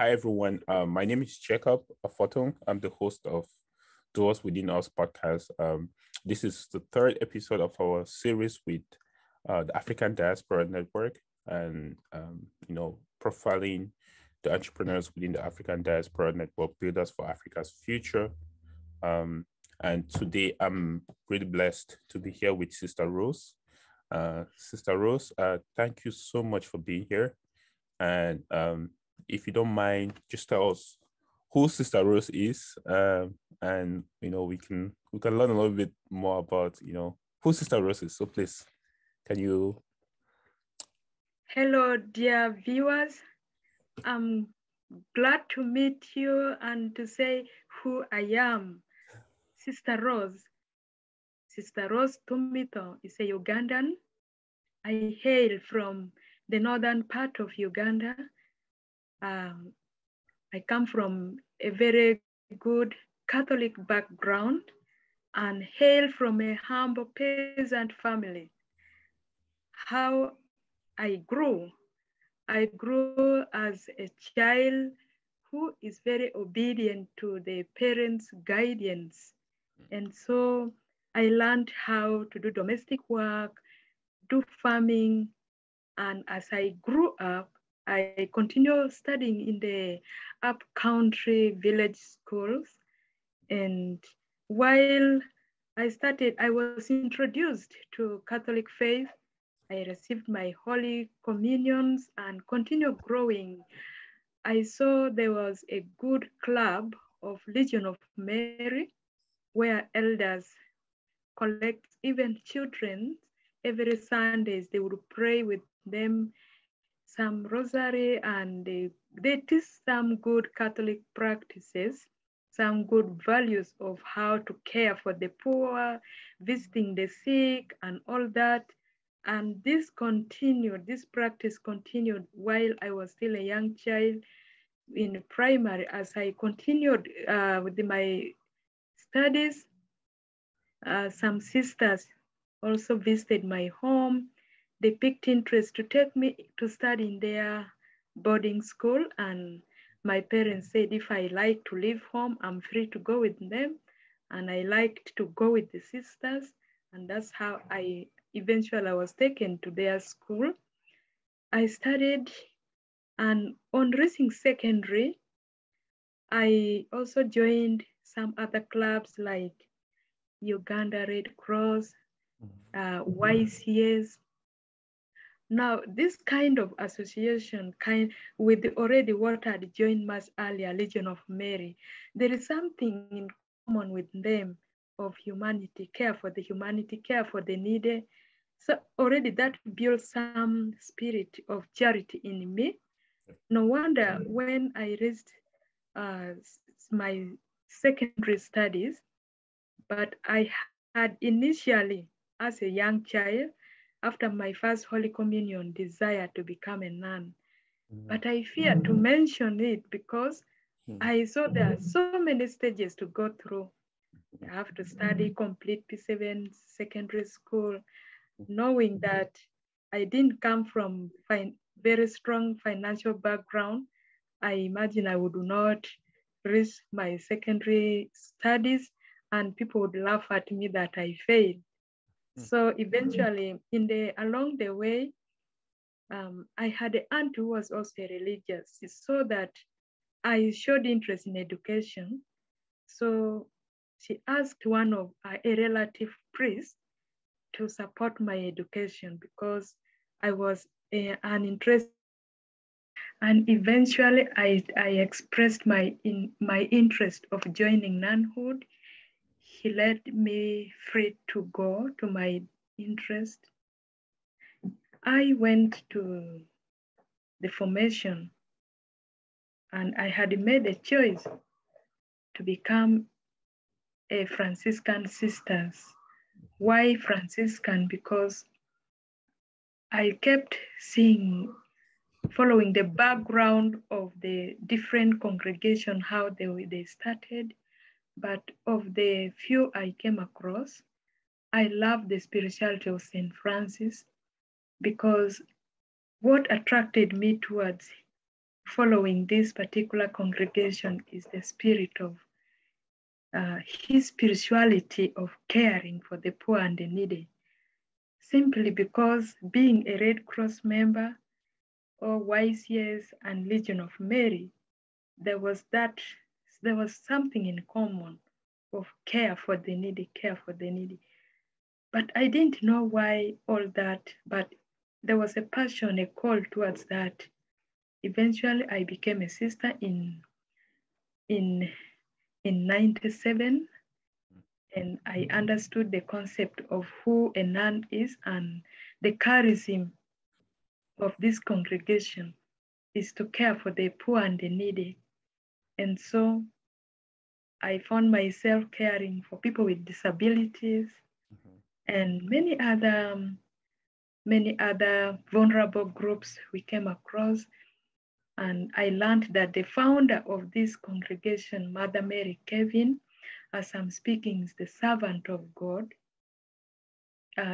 Hi, everyone. My name is Jacob Afotong. I'm the host of Doers Within Us podcast. This is the third episode of our series with the African Diaspora Network and, profiling the entrepreneurs within the African Diaspora Network, builders for Africa's future. And today I'm really blessed to be here with Sister Rose. Sister Rose, thank you so much for being here. And if you don't mind, just tell us who Sister Rose is, and we can learn a little bit more about who Sister Rose is. So please, can you? Hello, dear viewers. I'm glad to meet you and to say who I am. Sister Rose. Sister Rose Thumitho is a Ugandan. I hail from the northern part of Uganda. I come from a very good Catholic background and hail from a humble peasant family. How I grew as a child who is very obedient to the parents' guidance. And so I learned how to do domestic work, do farming. And as I grew up, I continued studying in the up-country village schools. And while I was introduced to Catholic faith. I received my Holy Communions and continued growing. I saw there was a good club of Legion of Mary where elders collect even children. Every Sundays they would pray with them some rosary, and they teach some good Catholic practices, some good values of how to care for the poor, visiting the sick and all that. And this practice continued while I was still a young child in primary. As I continued with my studies, some sisters also visited my home. They picked interest to take me to study in their boarding school. And my parents said if I like to leave home, I'm free to go with them. And I liked to go with the sisters. And that's how eventually I was taken to their school. I studied, and on reaching secondary, I also joined some other clubs like Uganda Red Cross, YCS. Now, this kind of association, with already what I'd joined much earlier, Legion of Mary, there is something in common with them of humanity, care for the humanity, care for the needy. So already that built some spirit of charity in me. No wonder when I reached my secondary studies, but I had initially, as a young child, after my first Holy Communion, desire to become a nun. But I fear to mention it because I saw there are so many stages to go through. I have to study, complete P7 secondary school, knowing that I didn't come from very strong financial background. I imagine I would not reach my secondary studies and people would laugh at me that I failed. So eventually, along the way, I had an aunt who was also religious. She saw that I showed interest in education. So she asked a relative priest to support my education because I was uninterested. And eventually I expressed my interest of joining nunhood. He let me free to go to my interest. I went to the formation and I had made a choice to become a Franciscan sisters. Why Franciscan? Because I kept following the background of the different congregation, how they started. But of the few I came across, I love the spirituality of St. Francis because what attracted me towards following this particular congregation is the spirit of his spirituality of caring for the poor and the needy. Simply because being a Red Cross member or YCS and Legion of Mary, there was something in common of care for the needy. But I didn't know why all that, but there was a passion, a call towards that. Eventually, I became a sister in 97, and I understood the concept of who a nun is, and the charism of this congregation is to care for the poor and the needy. And so I found myself caring for people with disabilities and many other vulnerable groups we came across. And I learned that the founder of this congregation, Mother Mary Kevin, as I'm speaking, is the servant of God.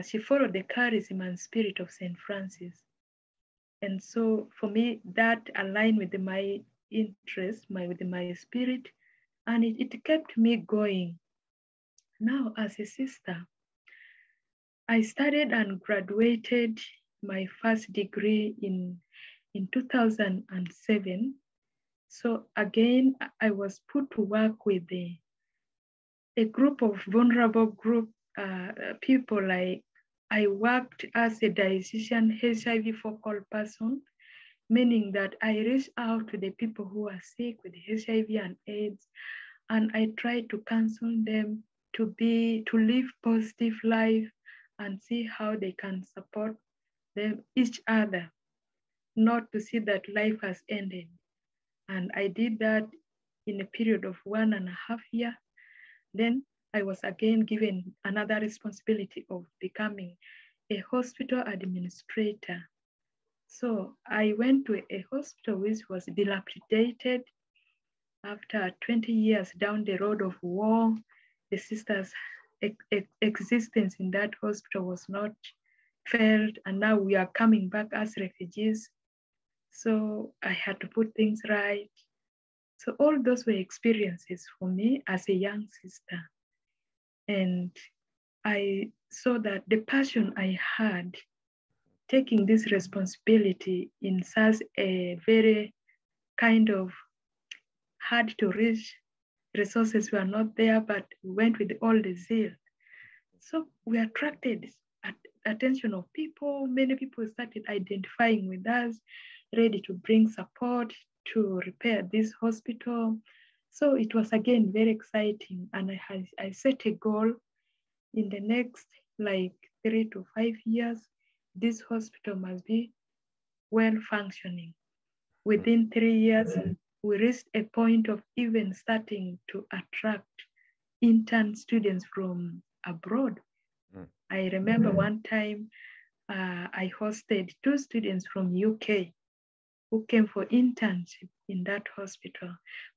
She followed the charism and spirit of St. Francis. And so for me, that aligned with my interest, with my spirit, and it kept me going. Now, as a sister, I studied and graduated my first degree in 2007. So again, I was put to work with a group of vulnerable people. Like I worked as a dietitian HIV focal person, meaning that I reached out to the people who are sick with HIV and AIDS, and I tried to counsel them to live positive life and see how they can support each other, not to see that life has ended. And I did that in a period of 1.5 years. Then I was again given another responsibility of becoming a hospital administrator. So I went to a hospital which was dilapidated after 20 years down the road of war. The sisters' existence in that hospital was not felt, and now we are coming back as refugees. So I had to put things right. So all those were experiences for me as a young sister. And I saw that the passion I had taking this responsibility in such a very kind of hard to reach, resources were not there, but we went with all the zeal. So we attracted attention of people. Many people started identifying with us, ready to bring support to repair this hospital. So it was again very exciting. And I set a goal in the next like 3 to 5 years, this hospital must be well functioning. Within 3 years, we reached a point of even starting to attract intern students from abroad. I remember one time I hosted 2 students from UK who came for internship in that hospital.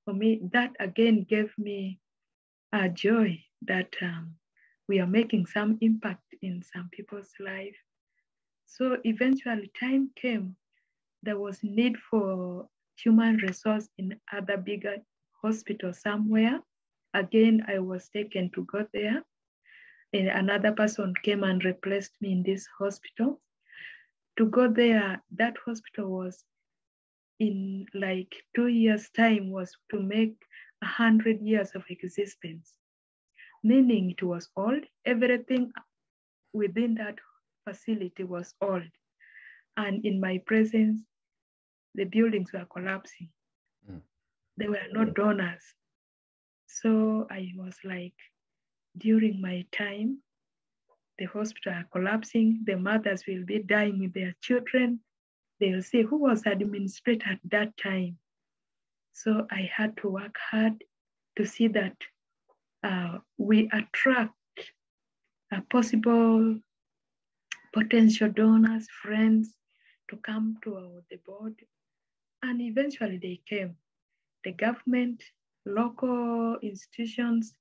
For me, that again gave me a joy that we are making some impact in some people's life. So eventually time came, there was need for human resource in other bigger hospitals somewhere. Again, I was taken to go there. And another person came and replaced me in this hospital. To go there, that hospital was in like 2 years' time was to make 100 years of existence, meaning it was old. Everything within that facility was old. And in my presence, the buildings were collapsing. There were no donors. So I was like, during my time, the hospital are collapsing, the mothers will be dying with their children. They will say, who was administrator at that time? So I had to work hard to see that we attract possible potential donors, friends to come to the board. And eventually they came. The government, local institutions,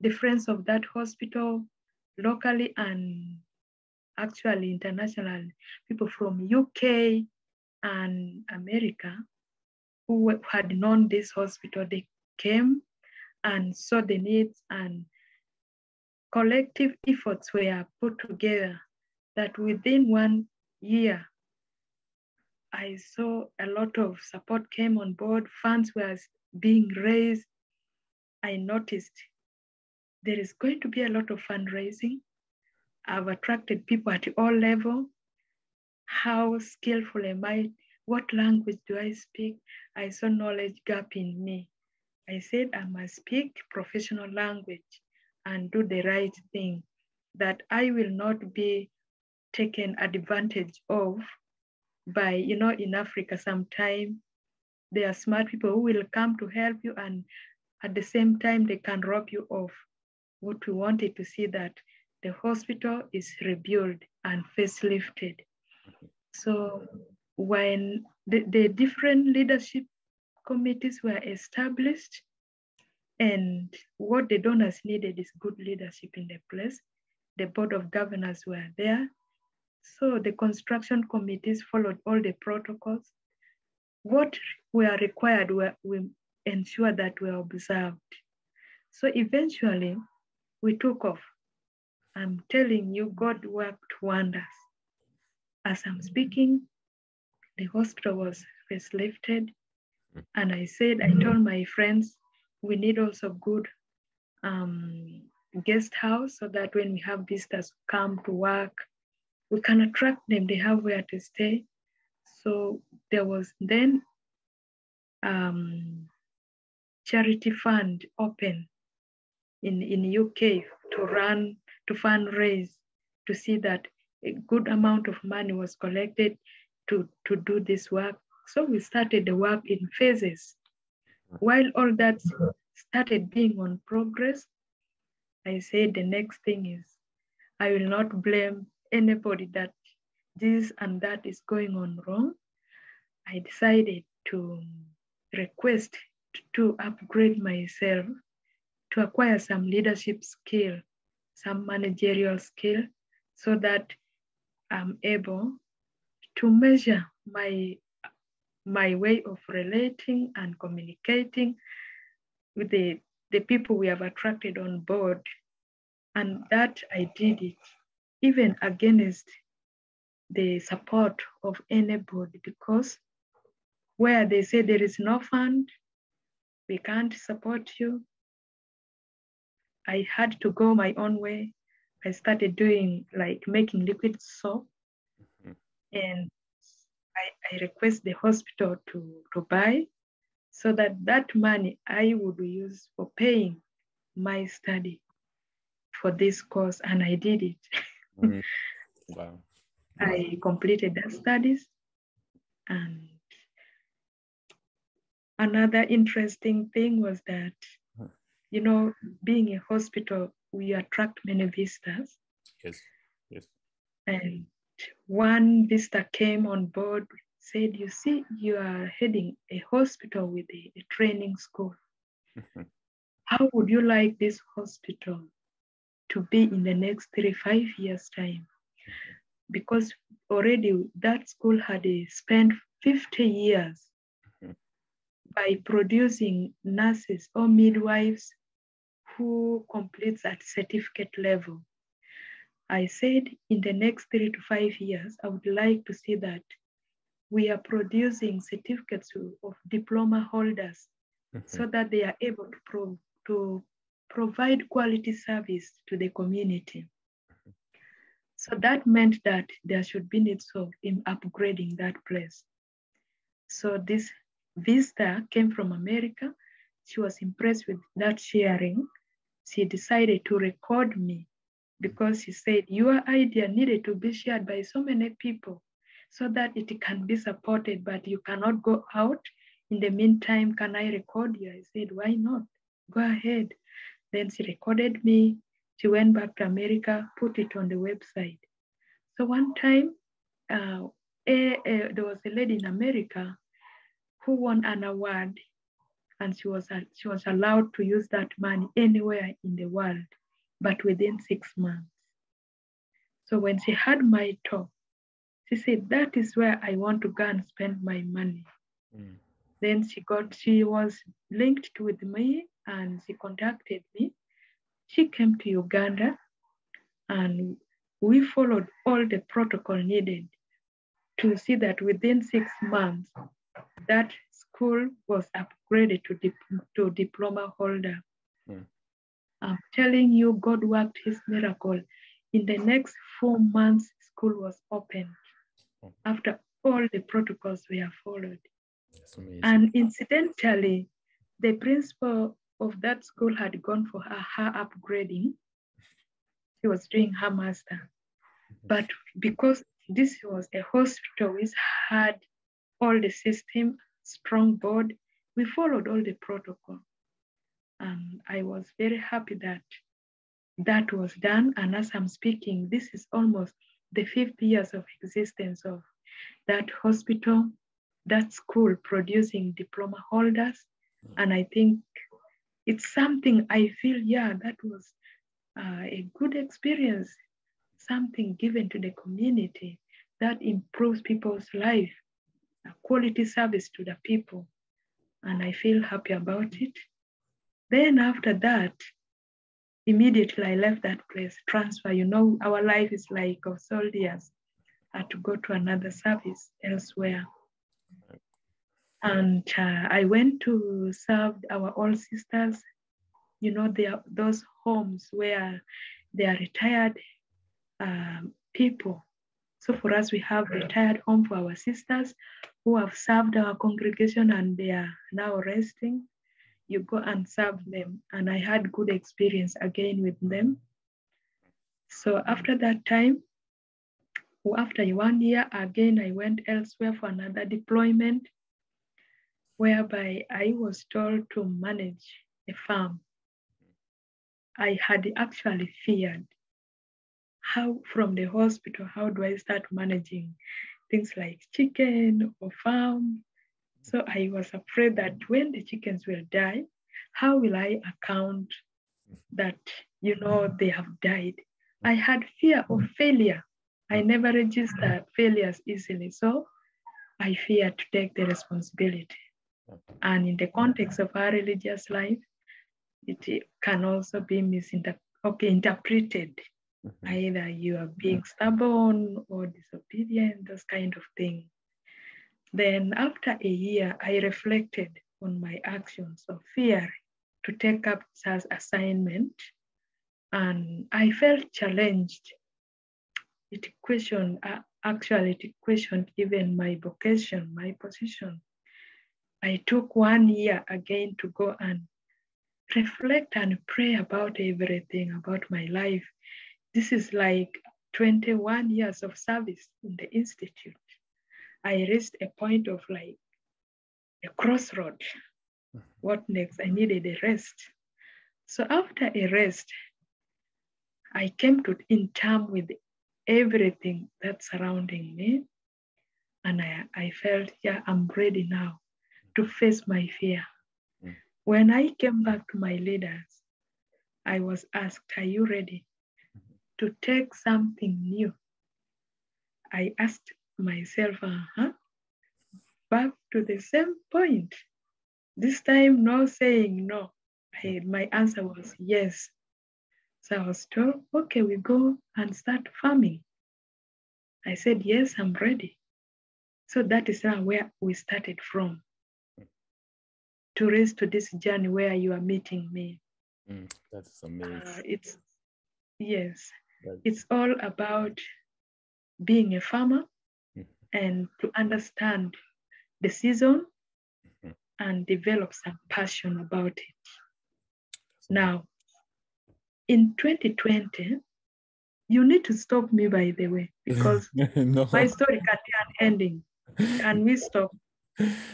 the friends of that hospital, locally and actually international, people from UK and America. who had known this hospital, they came and saw the needs, and collective efforts were put together that within 1 year, I saw a lot of support came on board, funds were being raised. I noticed there is going to be a lot of fundraising. I've attracted people at all levels. How skillful am I? What language do I speak? I saw knowledge gap in me. I said I must speak professional language and do the right thing, that I will not be taken advantage of by, in Africa sometimes there are smart people who will come to help you, and at the same time they can rob you off. What we wanted to see that the hospital is rebuilt and facelifted. So when the different leadership committees were established, and what the donors needed is good leadership in the place. The board of governors were there. So the construction committees followed all the protocols. What were required we ensure that were observed. So eventually we took off. I'm telling you, God worked wonders. As I'm speaking, the hospital was facelifted. And I told my friends, we need also good guest house so that when we have visitors come to work, we can attract them, they have where to stay. So there was then charity fund open in UK to fundraise, to see that a good amount of money was collected to do this work. So we started the work in phases. While all that started being on progress, I said the next thing is, I will not blame anybody that this and that is going on wrong. I decided to request to upgrade myself, to acquire some leadership skill, some managerial skill, so that I'm able to measure my way of relating and communicating with the people we have attracted on board. And that I did it, even against the support of anybody, because where they say there is no fund, we can't support you, I had to go my own way. I started doing making liquid soap, and I request the hospital to buy, so that money I would use for paying my study for this course, and I did it. Wow. I completed the studies. And another interesting thing was that, being a hospital, we attract many visitors. Yes. And one visitor came on board, said, you see, you are heading a hospital with a training school. How would you like this hospital to be in the next 3-5 years time? Because already that school had spent 50 years by producing nurses or midwives who completes at certificate level. I said in the next 3 to 5 years, I would like to see that we are producing certificates of diploma holders so that they are able to provide quality service to the community. So that meant that there should be needs of upgrading that place. So this visitor came from America. She was impressed with that sharing. She decided to record me, because she said, your idea needed to be shared by so many people so that it can be supported, but you cannot go out. In the meantime, can I record you? I said, why not? Go ahead. Then she recorded me. She went back to America, put it on the website. So one time, there was a lady in America who won an award, and she was allowed to use that money anywhere in the world, but within 6 months. So when she heard my talk, she said, that is where I want to go and spend my money. Then she was linked with me and she contacted me. She came to Uganda and we followed all the protocol needed to see that within 6 months, that school was upgraded to diploma holder. Mm. I'm telling you, God worked his miracle. In the next 4 months, school was opened after all the protocols were followed. That's amazing. And incidentally, the principal of that school had gone for her upgrading. She was doing her master. But because this was a hospital which had all the system, strong board, we followed all the protocol. And I was very happy that that was done. And as I'm speaking, this is almost the 5th years of existence of that hospital, that school producing diploma holders. And I think it's something I feel, yeah, that was a good experience, something given to the community that improves people's life, a quality service to the people. And I feel happy about it. Then after that, immediately I left that place, transfer. You know, our life is like of soldiers. I had to go to another service elsewhere. And I went to serve our old sisters. You know, there are those homes where they are retired people. So for us, we have retired home for our sisters who have served our congregation and they are now resting. You go and serve them. And I had good experience again with them. So after that time, after 1 year, again, I went elsewhere for another deployment, whereby I was told to manage a farm. I had actually feared how from the hospital, how do I start managing things like chicken or farm? So I was afraid that when the chickens will die, how will I account that, you know, they have died? I had fear of failure. I never registered failures easily. So I feared to take the responsibility. And in the context of our religious life, it can also be interpreted. Either you are being stubborn or disobedient, those kind of things. Then after a year, I reflected on my actions of fear to take up such assignment. And I felt challenged. It questioned even my vocation, my position. I took 1 year again to go and reflect and pray about everything, about my life. This is like 21 years of service in the Institute. I reached a point of like a crossroad. What next? I needed a rest. So after a rest, I came in terms with everything that's surrounding me. And I felt, yeah, I'm ready now to face my fear. When I came back to my leaders, I was asked, are you ready to take something new? I asked myself, back to the same point. This time, no saying no. My answer was yes. So I was told, okay, we go and start farming. I said, yes, I'm ready. So that is now where we started from, to raise to this journey where you are meeting me. That is amazing. It's all about being a farmer and to understand the season and develop some passion about it. Now, in 2020, you need to stop me, by the way, because no. My story can be an ending. Can we stop?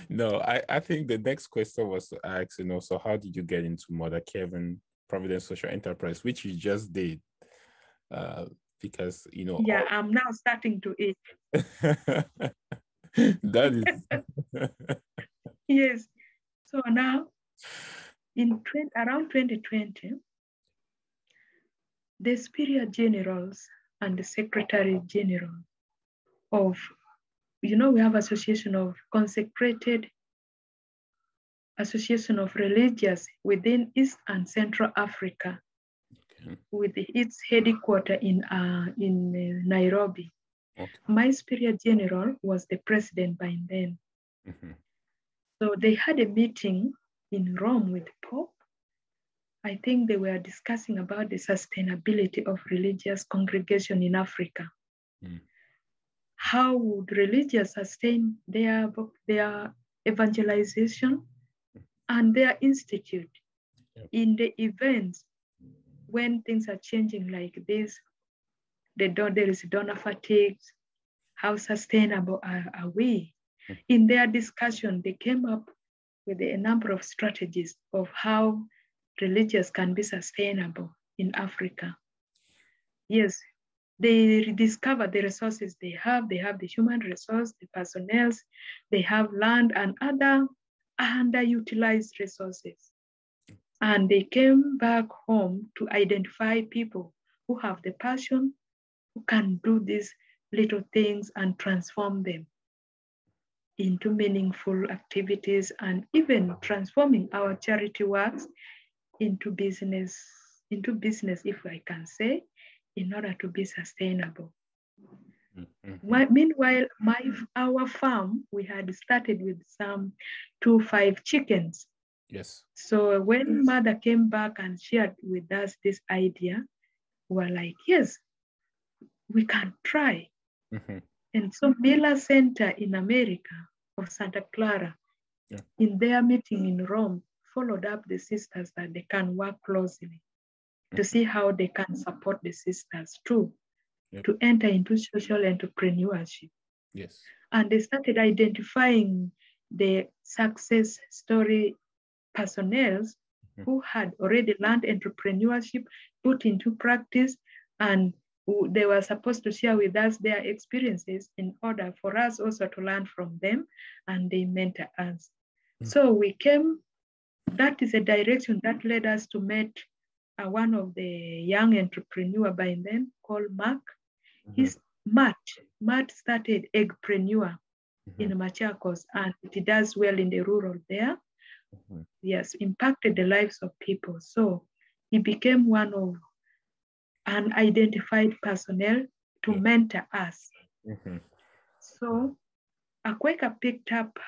No, I think the next question was to ask, so how did you get into Mother Kevin Providence Social Enterprise, which you just did? Because, Yeah, I'm now starting to eat. That is... Yes. So now, around 2020, the superior generals and the secretary general of, we have Association of Consecrated association of religious within East and Central Africa, with its headquarters in Nairobi. Okay. My superior general was the president by then. So they had a meeting in Rome with Pope. I think they were discussing about the sustainability of religious congregation in Africa. How would religious sustain their evangelization and their institute in the events when things are changing like this? There is donor fatigue. How sustainable are we? In their discussion, they came up with a number of strategies of how religious can be sustainable in Africa. Yes, they rediscover the resources they have. They have the human resource, the personnel, they have land and other underutilized resources. And they came back home to identify people who have the passion, who can do these little things and transform them into meaningful activities, and even transforming our charity works into business, if I can say, in order to be sustainable. Meanwhile, our farm, we had started with some 2-5 chickens. Yes. So when mother came back and shared with us this idea, we were like, yes, we can try. And so Miller Center in America of Santa Clara, in their meeting in Rome, followed up the sisters that they can work closely to see how they can support the sisters too, to enter into social entrepreneurship. Yes. And they started identifying the success story personnel who had already learned entrepreneurship, put into practice, and they were supposed to share with us their experiences in order for us also to learn from them, and they mentor us. So we came, that is a direction that led us to meet one of the young entrepreneur by then called Mark. He's Matt started Eggpreneur in Machakos, and he does well in the rural there. Yes, impacted the lives of people. So he became one of unidentified personnel to mentor us. So Akweka picked up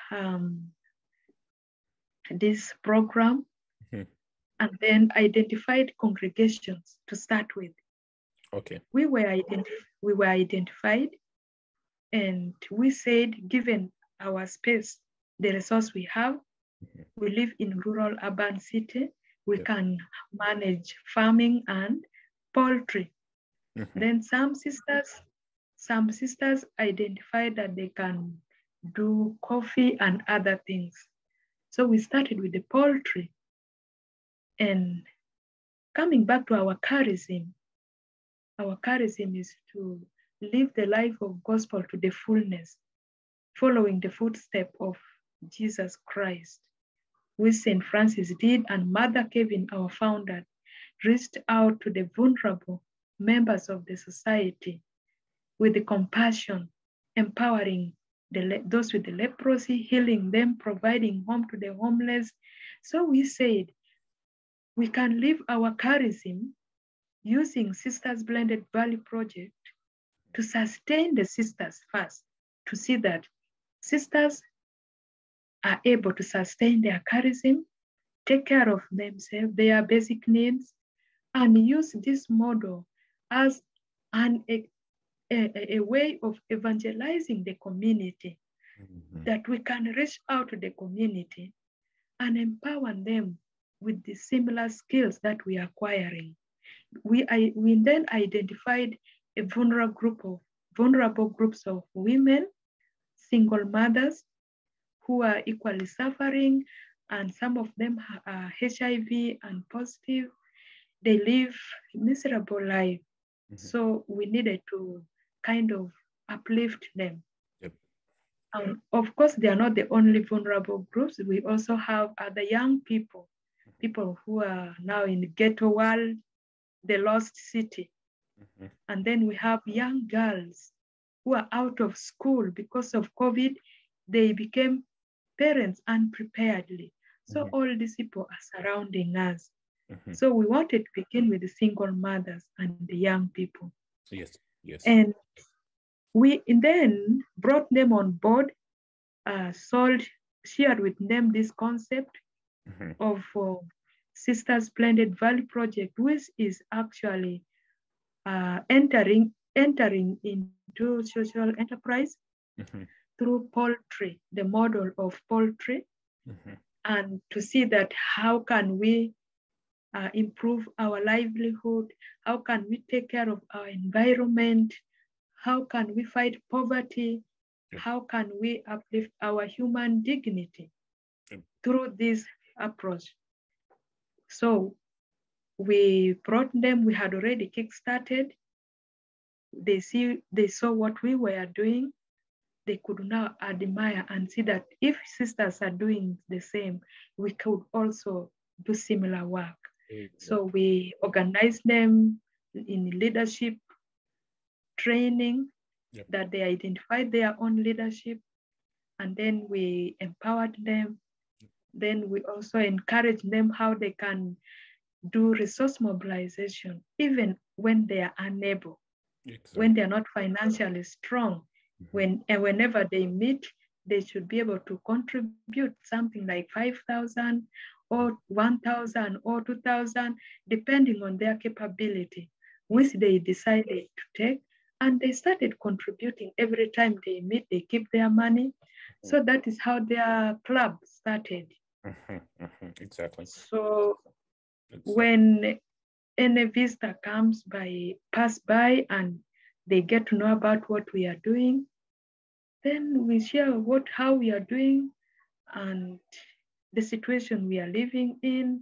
this program and then identified congregations to start with. Okay. We were identified, and we said, given our space, the resource we have, we live in rural urban city, we can manage farming and poultry. Then some sisters identified that they can do coffee and other things. So we started with the poultry. And coming back to our charism is to live the life of gospel to the fullness, following the footsteps of Jesus Christ, which St. Francis did, and Mother Kevin, our founder, reached out to the vulnerable members of the society with the compassion, empowering those with the leprosy, healing them, providing home to the homeless. So we said, we can live our charism using Sisters Blended Value Project to sustain the sisters first, to see that sisters are able to sustain their charism, take care of themselves, their basic needs, and use this model as a way of evangelizing the community, that we can reach out to the community and empower them with the similar skills that we are acquiring. We then identified a vulnerable groups of women, single mothers who are equally suffering, and some of them are HIV and positive. They live a miserable life. So we needed to kind of uplift them. Of course, they are not the only vulnerable groups. We also have other young people who are now in the ghetto world, the lost city. And then we have young girls who are out of school because of COVID. They became parents unpreparedly. So all these people are surrounding us. Mm-hmm. So we wanted to begin with the single mothers and the young people. Yes, yes. And we then brought them on board, shared with them this concept of Sisters Splendid Valley Project, which is actually entering into social enterprise through poultry, the model of poultry, and to see that how can we improve our livelihood, how can we take care of our environment, how can we fight poverty, how can we uplift our human dignity through this approach. So we brought them, we had already kickstarted. They saw what we were doing. They could now admire and see that if sisters are doing the same, we could also do similar work. So we organized them in leadership training, that they identified their own leadership, and then we empowered them. Then we also encouraged them how they can do resource mobilization, even when they are unable, when they are not financially strong. Whenever they meet, they should be able to contribute something like 5,000 or 1,000 or 2,000, depending on their capability, which they decided to take. And they started contributing every time they meet, they keep their money. So that is how their club started. Exactly. So when any visitor pass by and they get to know about what we are doing, then we share how we are doing and the situation we are living in.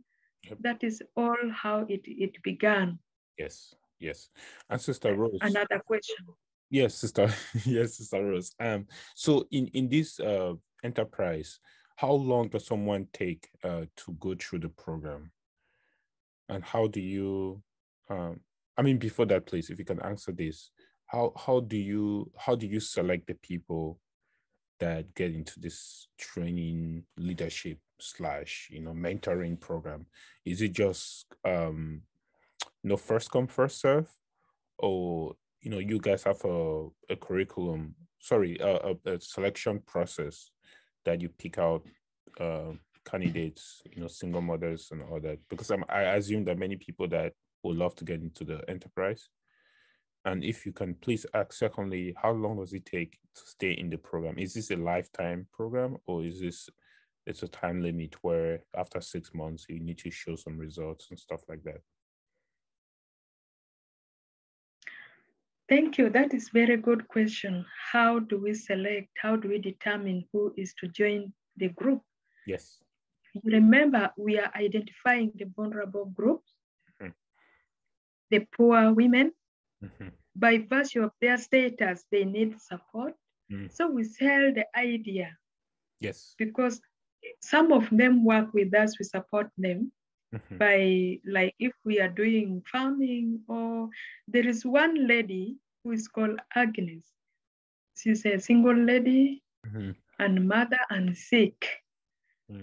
That is all how it began. Yes, yes. And Sister Rose. Another question. Yes, Sister. Yes, Sister Rose. So in this enterprise, how long does someone take to go through the program? And how do you before that, please, if you can answer this, how do you select the people that get into this training, leadership / mentoring program? Is it just first come, first serve, or you guys have a curriculum, a selection process that you pick out candidates, single mothers and all that? Because I assume that many people that would love to get into the enterprise. And if you can please ask, secondly, how long does it take to stay in the program? Is this a lifetime program, or is it's a time limit where after 6 months you need to show some results and stuff like that? Thank you. That is a very good question. How do we select? How do we determine who is to join the group? Yes. Remember, we are identifying the vulnerable groups, the poor women. By virtue of their status, they need support. So we sell the idea. Yes. Because some of them work with us, we support them by, like, if we are doing farming, or there is one lady who is called Agnes. She's a single lady and mother and sick.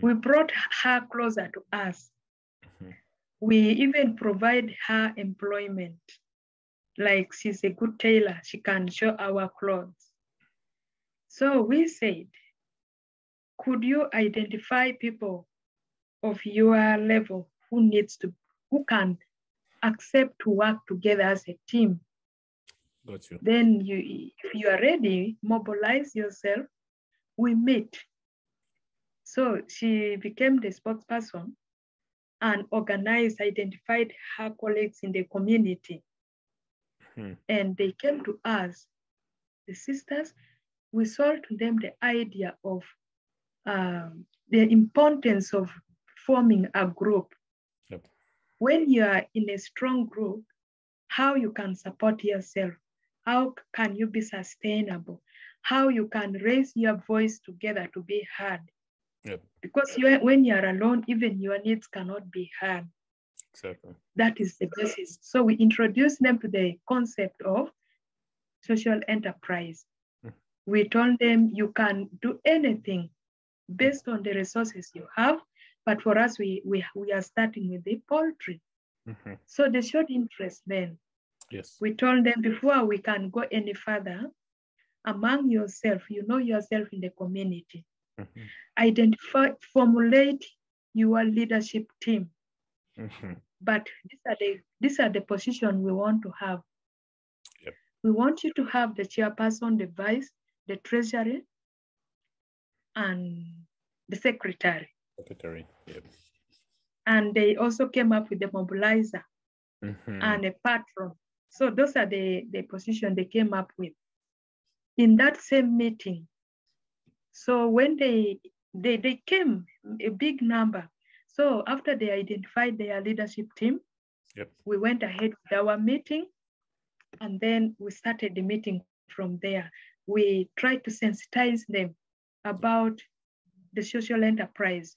We brought her closer to us. We even provide her employment. Like, she's a good tailor, she can show our clothes. So we said, could you identify people of your level who can accept to work together as a team? Got you. Then if you are ready, mobilize yourself, we meet. So she became the spokesperson and identified her colleagues in the community. And they came to us, the sisters. We sold to them the idea of the importance of forming a group. Yep. When you are in a strong group, how you can support yourself, how can you be sustainable, how you can raise your voice together to be heard. Yep. Because when you are alone, even your needs cannot be heard. Exactly. That is the basis. So we introduced them to the concept of social enterprise. We told them you can do anything based on the resources you have. But for us, we are starting with the poultry. So they showed interest then. Yes. We told them before we can go any further, among yourself, you know yourself in the community. Identify, formulate your leadership team. But these are the position we want to have. Yep. We want you to have the chairperson, the vice, the treasurer, and the secretary. Yep. And they also came up with the mobilizer and a patron. So those are the position they came up with in that same meeting. So when they came, a big number. So after they identified their leadership team, yep, we went ahead with our meeting, and then we started the meeting from there. We tried to sensitize them about the social enterprise,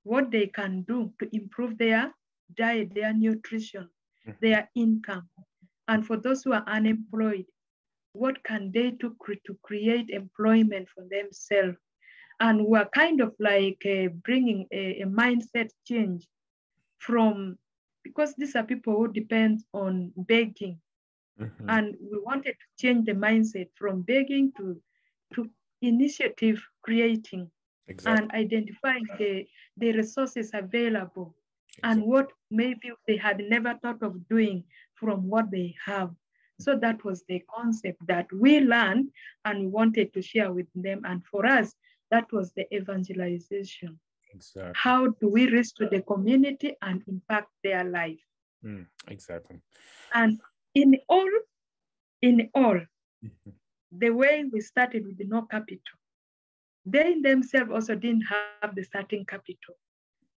what they can do to improve their diet, their nutrition, their income. And for those who are unemployed, what can they do to create employment for themselves? And we're kind of like bringing a mindset change from, because these are people who depend on begging. And we wanted to change the mindset from begging to initiative creating. Exactly. And identifying the resources available. Exactly. And what maybe they had never thought of doing from what they have. So that was the concept that we learned and wanted to share with them. And for us, that was the evangelization. Exactly. How do we reach to the community and impact their life? Exactly. And in all, the way we started with no capital, they themselves also didn't have the starting capital.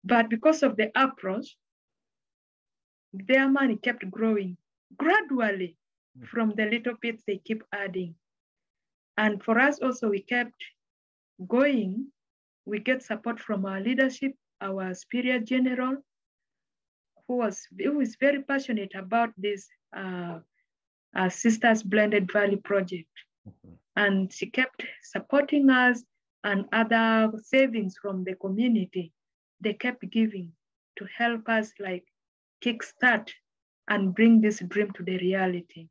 But because of the approach, their money kept growing gradually from the little bits they keep adding. And for us also, we kept going. We get support from our leadership, our superior general, who is very passionate about this Sisters Blended Value project. And she kept supporting us, and other savings from the community, they kept giving to help us like kickstart and bring this dream to the reality.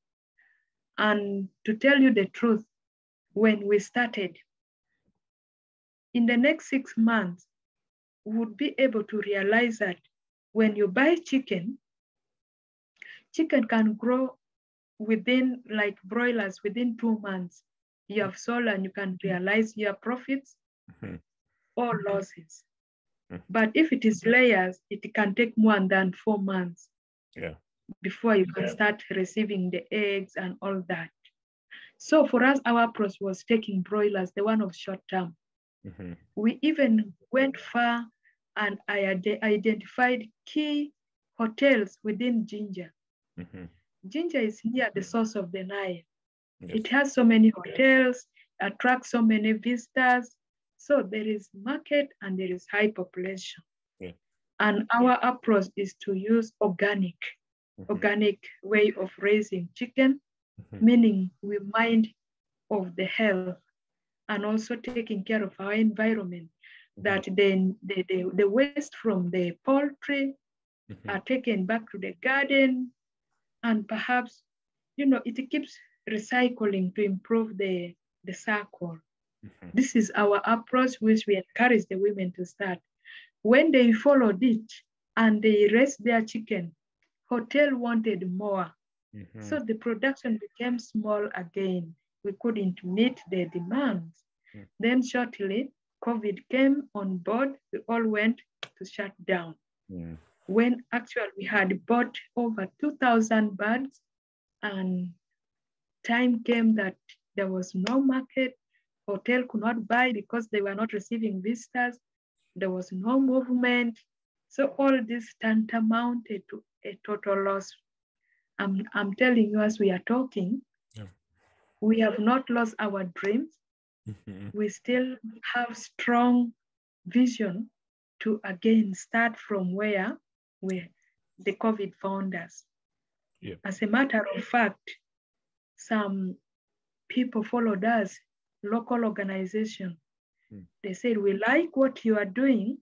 And to tell you the truth, when we started, in the next 6 months, we would be able to realize that when you buy chicken can grow within, like broilers, within 2 months. You have sold and you can realize your profits or losses. But if it is layers, it can take more than 4 months before you can start receiving the eggs and all that. So for us, our approach was taking broilers, the one of short term. We even went far and I identified key hotels within Ginger. Ginger is near the source of the Nile. Yes. It has so many hotels, attracts so many visitors. So there is market and there is high population. Yeah. And our approach is to use organic way of raising chicken, meaning we mind of the health and also taking care of our environment, that then the waste from the poultry are taken back to the garden, and perhaps, it keeps recycling to improve the circle. This is our approach, which we encourage the women to start. When they followed it and they raised their chicken, hotel wanted more. So the production became small again. We couldn't meet the demands. Then shortly, COVID came on board. We all went to shut down. When actually we had bought over 2,000 birds, and time came that there was no market. Hotel could not buy because they were not receiving visitors. There was no movement. So all this tantamounted to a total loss. I'm telling you, as we are talking, we have not lost our dreams. We still have strong vision to again start from where the COVID found us. As a matter of fact, some people followed us, local organization. They said, we like what you are doing,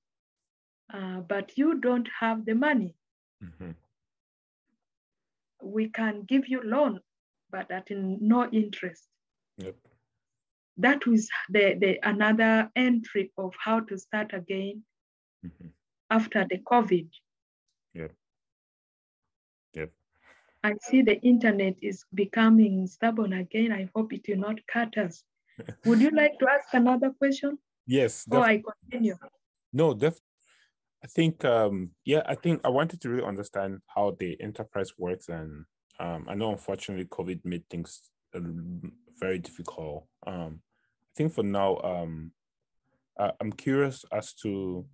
but you don't have the money. Mm-hmm. We can give you loan, but at no interest. Yep. That was the another entry of how to start again Mm-hmm. after the COVID. Yep. Yep. I see the internet is becoming stubborn again. I hope it will not cut us. Would you like to ask another question? Yes, Or I definitely. continue? No, definitely. I think I think I wanted to really understand how the enterprise works, and I know unfortunately COVID made things very difficult. I think for now I'm curious as to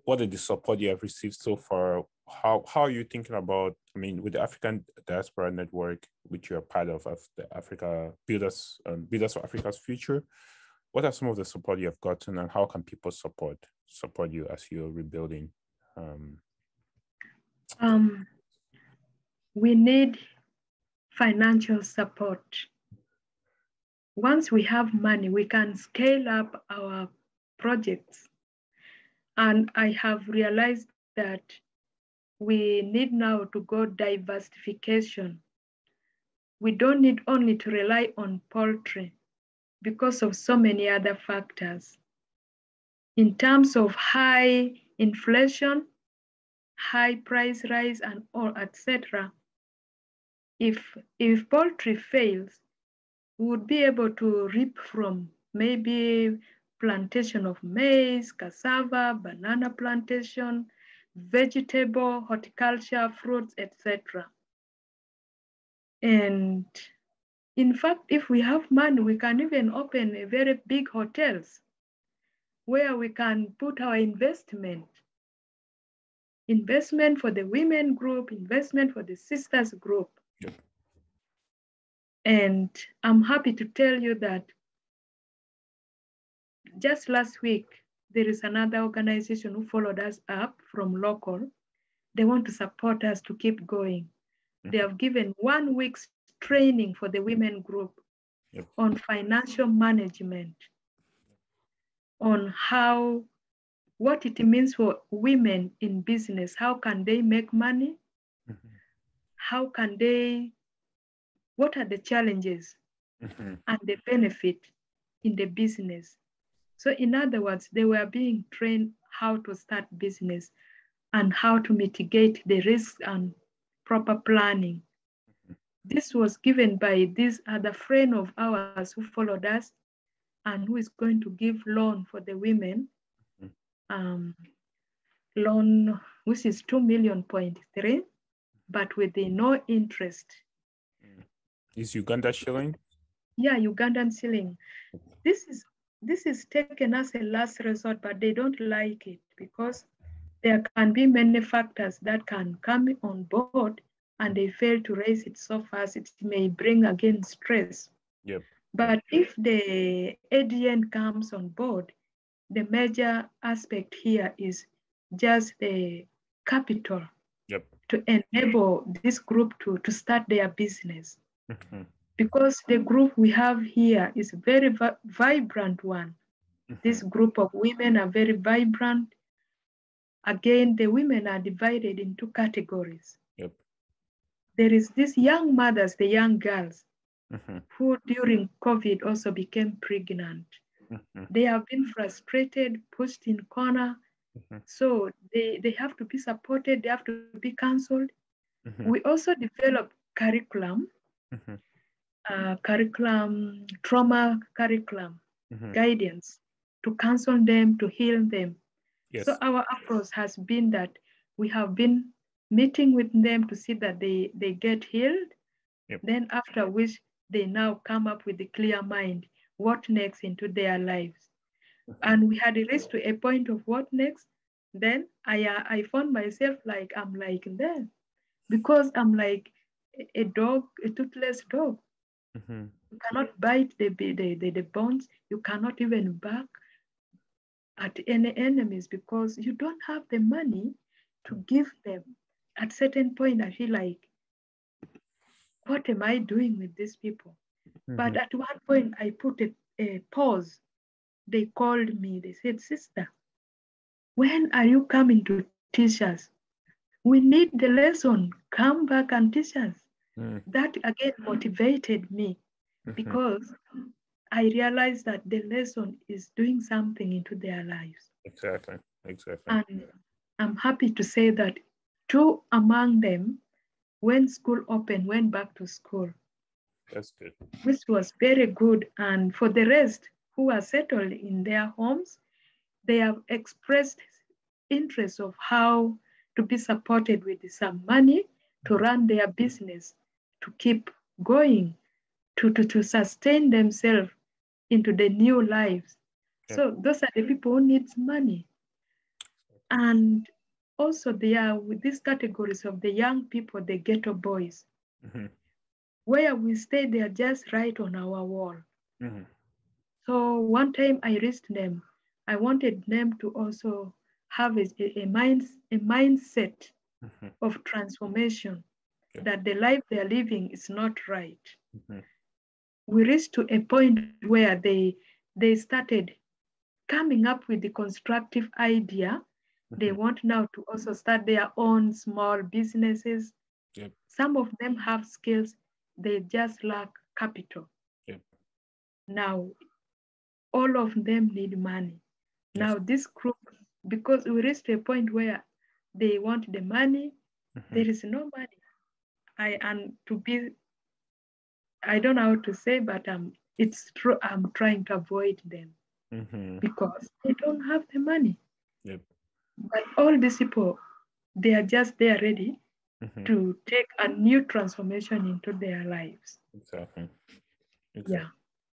what are the support you have received so far. How are you thinking about, I mean, with the African Diaspora Network, which you're part of the Africa Builders for Africa's Future? What are some of the support you have gotten, and how can people support you as you're rebuilding? We need financial support. Once we have money, we can scale up our projects. And I have realized that we need now to go diversification. We don't need only to rely on poultry because of so many other factors. In terms of high inflation, high price rise, and all, etc. If poultry fails, we would be able to reap from maybe plantation of maize, cassava, banana plantation, vegetable, horticulture, fruits, etc. And in fact, if we have money, we can even open a very big hotels where we can put our investment for the women group, investment for the sisters group. Yeah. And I'm happy to tell you that just last week, there is another organization who followed us up from local. They want to support us to keep going. They have given 1 week's training for the women group Yep. on financial management, on what it means for women in business. How can they make money? Mm-hmm. What are the challenges Mm-hmm. and the benefit in the business? So in other words, they were being trained how to start business and how to mitigate the risks and proper planning. This was given by this other friend of ours who followed us and who is going to give loan for the women. Loan, which is 2.3 million, but with the no interest. Is Uganda shilling? Yeah, Ugandan shilling. This is taken as a last resort, but they don't like it because there can be many factors that can come on board and they fail to raise it so fast, it may bring again stress. Yep. But if the ADN comes on board, the major aspect here is just the capital. Yep. To enable this group to start their business. Mm-hmm. Because the group we have here is a very vibrant one. Mm-hmm. This group of women are very vibrant. Again, the women are divided into categories. Yep. There is these young mothers, the young girls, Mm-hmm. who during COVID also became pregnant. Mm-hmm. They have been frustrated, pushed in corner. Mm-hmm. So they have to be supported, they have to be counseled. Mm-hmm. We also develop curriculum, trauma curriculum, Mm-hmm. guidance to counsel them, to heal them. Yes. So our approach has been that we have been meeting with them to see that they get healed. Yep. Then after which they now come up with a clear mind, what next into their lives. And we had reached to a point of what next. Then I found myself like, I'm like them because I'm like a dog, a toothless dog. Mm-hmm. You cannot bite the bones. You cannot even bark at any enemies because you don't have the money to give them. At certain point, I feel like, what am I doing with these people? Mm-hmm. But at one point, I put a pause. They called me. They said, "Sister, when are you coming to teach us? We need the lesson. Come back and teach us. That again motivated me because I realized that the lesson is doing something into their lives. Exactly. And I'm happy to say that two among them, when school opened, went back to school. That's good. Which was very good. And for the rest who are settled in their homes, they have expressed interest of how to be supported with some money to run their business, to keep going, to sustain themselves into the new lives. Yeah. So those are the people who needs money. And also they are with these categories of the young people, the ghetto boys. Where we stay, they are just right on our wall. So one time I reached them. I wanted them to also have a mindset of transformation, that the life they're living is not right. We reached to a point where they started coming up with the constructive idea. They want now to also start their own small businesses. Yep. Some of them have skills, they just lack capital. Yep. Now, all of them need money. Yes. Now, this group, because we reached a point where they want the money, there is no money. I don't know how to say, but it's true. I'm trying to avoid them because they don't have the money. Yep. But all these people, they are just there ready to take a new transformation into their lives. Exactly. Yeah.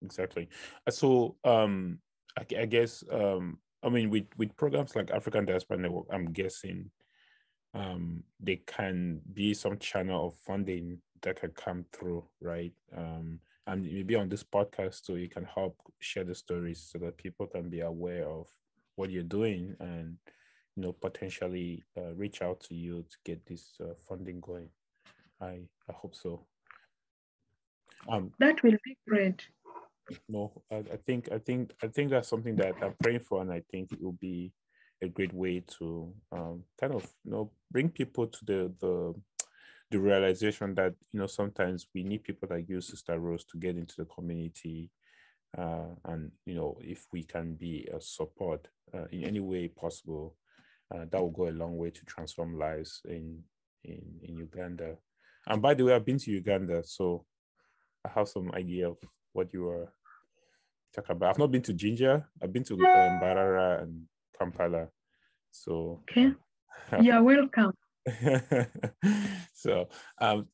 Exactly. So I guess I mean with programs like African Diaspora Network, I'm guessing there can be some channel of funding that can come through, right? And maybe on this podcast so you can help share the stories so that people can be aware of what you're doing and potentially reach out to you to get this funding going. I hope so. That will be great. No, I think that's something that I'm praying for, and I think it will be a great way to kind of bring people to the realization that sometimes we need people like you, Sister Rose, to get into the community, and if we can be a support in any way possible, that will go a long way to transform lives in Uganda. And by the way, I've been to Uganda, so I have some idea of what you are talking about. I've not been to Jinja. I've been to Mbarara and Kampala. So okay, you're welcome. So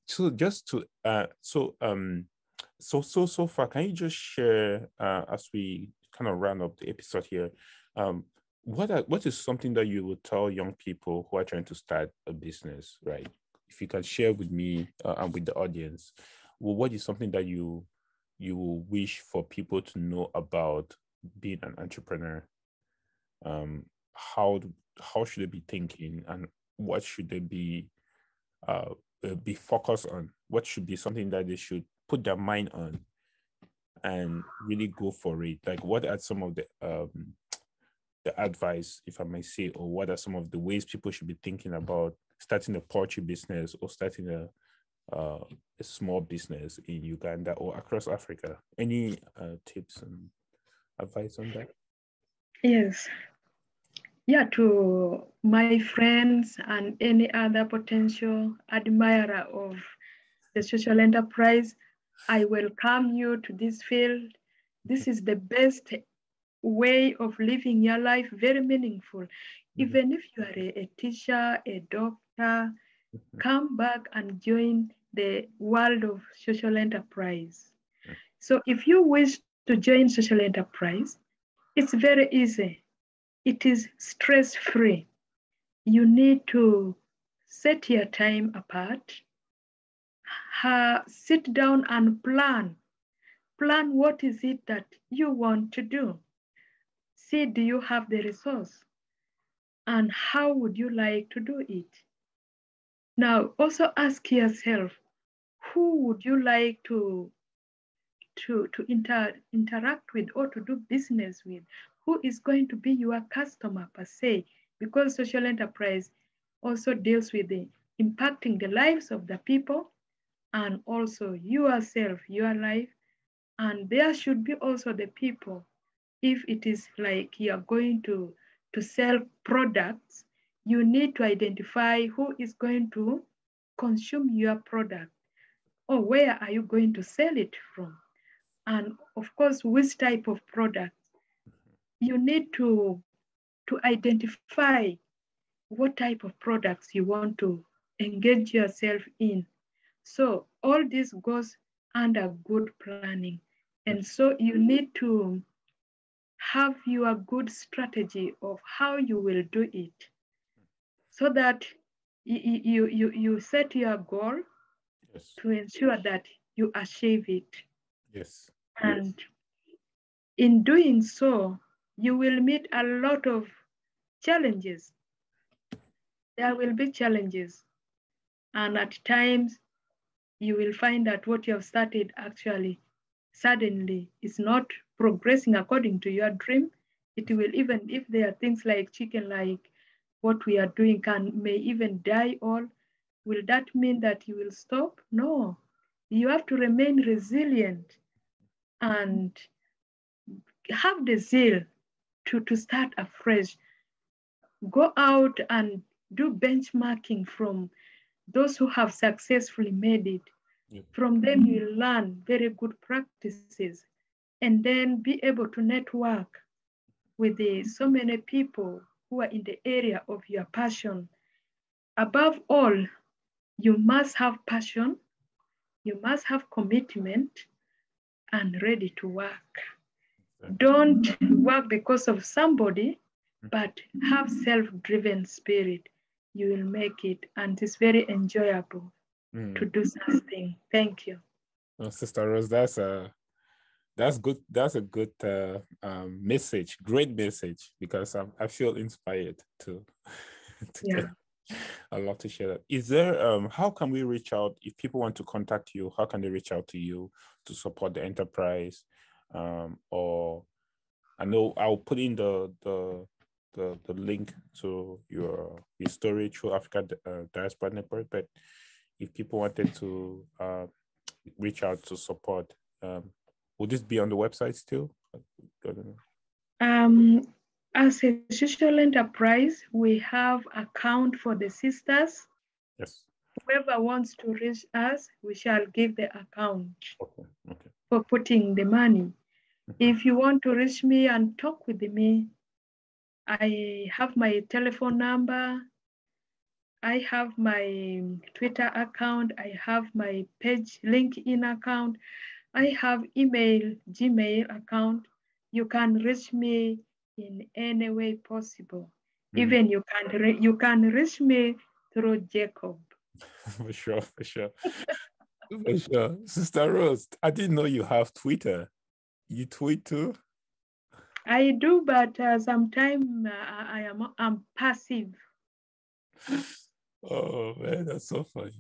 so just to so far, can you just share as we kind of round up the episode here, what is something that you would tell young people who are trying to start a business, right? If you can share with me and with the audience, well, what is something that you wish for people to know about being an entrepreneur? How should they be thinking, and what should they be focused on? What should be something that they should put their mind on and really go for it? Like, what are some of the advice, if I may say, or what are some of the ways people should be thinking about starting a poultry business or starting a small business in Uganda or across Africa? Any tips and advice on that? Yes. Yeah, to my friends and any other potential admirer of the social enterprise, I welcome you to this field. This is the best way of living your life, very meaningful. Even if you are a teacher, a doctor, come back and join the world of social enterprise. So if you wish to join social enterprise, it's very easy. It is stress-free. You need to set your time apart, sit down and plan. Plan what is it that you want to do. See, do you have the resource? And how would you like to do it? Now, also ask yourself, who would you like to interact with or to do business with? Who is going to be your customer per se? because social enterprise also deals with the impacting the lives of the people and also yourself, your life. And there should be also the people. If it is like you are going to sell products, you need to identify who is going to consume your product or where are you going to sell it from. And of course, which type of product. You need to identify what type of products you want to engage yourself in. So all this goes under good planning. And so you need to have your good strategy of how you will do it so that you set your goal Yes. to ensure that you achieve it. Yes. And in doing so, you will meet a lot of challenges. There will be challenges. And at times, you will find that what you have started actually suddenly is not progressing according to your dream. It will, even if there are things like chicken, like what we are doing may even die all. Will that mean that you will stop? No. You have to remain resilient and have the zeal to start afresh. Go out and do benchmarking from those who have successfully made it. Yeah. From them, you learn very good practices and then be able to network with so many people who are in the area of your passion. Above all, you must have passion, you must have commitment, and ready to work. Exactly. Don't work because of somebody, but have self-driven spirit. You will make it, and it's very enjoyable to Mm. do such thing. Thank you. Well, Sister Rose, that's good. That's a good message. Great message, because I feel inspired to to Yeah. get. I'd love to share that. Is there how can we reach out if people want to contact you? How can they reach out to you to support the enterprise? Or I know I'll put in the link to your story through Africa Diaspora Network. But if people wanted to reach out to support, would this be on the website still? I don't know. Um, as a social enterprise, we have account for the sisters. Yes. Whoever wants to reach us, we shall give the account Okay. Okay. for putting the money. If you want to reach me and talk with me, I have my telephone number. I have my Twitter account. I have my page LinkedIn account. I have email, Gmail account. You can reach me in any way possible. Mm. Even you can reach me through Jacob. For sure. For sure. For sure. Sister Rose, I didn't know you have Twitter. You tweet too? I do, but sometimes I'm passive. Oh man, that's so funny.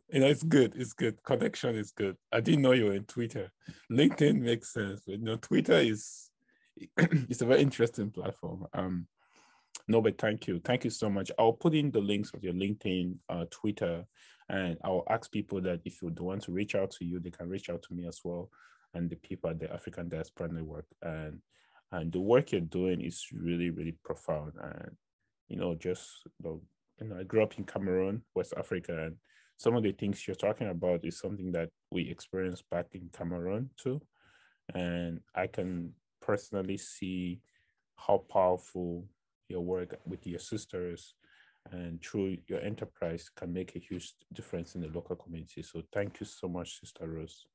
It's good. It's good. Connection is good. I didn't know you were in Twitter. LinkedIn makes sense, but Twitter is it's a very interesting platform. No, but thank you. Thank you so much. I'll put in the links of your LinkedIn, Twitter, and I'll ask people that if you want to reach out to you, they can reach out to me as well, and the people at the African Diaspora Network. And the work you're doing is really, really profound. And I grew up in Cameroon, West Africa, and some of the things you're talking about is something that we experienced back in Cameroon too. And I can personally see how powerful your work with your sisters and through your enterprise can make a huge difference in the local community. So thank you so much, Sister Rose.